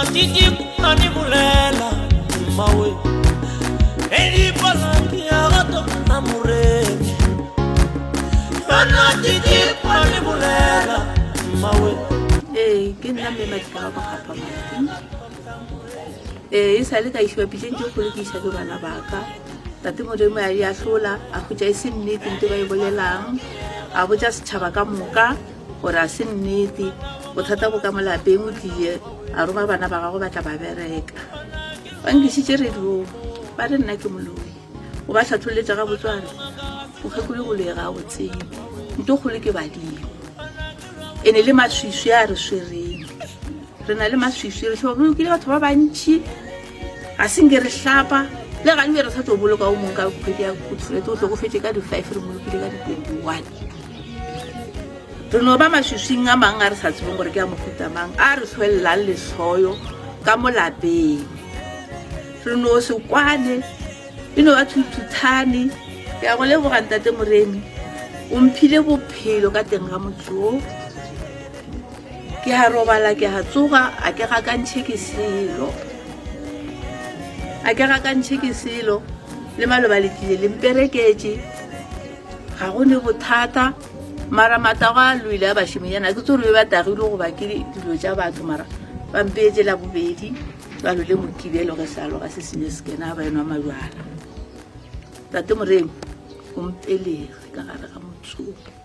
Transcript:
titi ani bulela mawe edi palaki agato namuremi ana titi ani bulela mawe ke nna mme Madika ba gapa mati e sale ka ishwa piteng ke go le ke isa ke bana baka tate Modimo ya hlola a go ja ise nnete ntwe ba e bolelang a botsa setšhaba ka moka gore a se nnete bothata bo ka molapeng o tlile a roma bana ba gago ba tla ba bereka ba nkisitse radio ba re nna ke moloi o ba tlhatholetša ga botswana o kgekole go le ga go tsene ntwe kgole ke badimo ene le maswiswi a re swereng re na le maswiswi re tšhoba bolokile batho ba bantšhi ga senke re hlapa le ga le re sa tlo boloka o mong ka kgwedi ya kutfulete o tlokofetse ka di-5 re molokile ka di-21 re no ba maswiswing a mang a re sa tsebeng gore ke a mofuta mang a re tlhoelelang lehloyo ka mo lapeng re no se kwane e no ba thuthuthane ya go lebogang tate Moremi o mphile bophelo ka teng ga motse ke ha robala ke ha tsoga a ke gakantšhe ke selo le maloba lekile le mpereketse ga go ne bothata mara matago a loile a bašimanyana ke tsore be ba tagile go ba ke dilo tša batho mara ba mpeetse la bobedi ba lole mokibelo ge salo ga se senye sekena ba enwa majwala tate Moremi o mpelege ka gare ga motsogo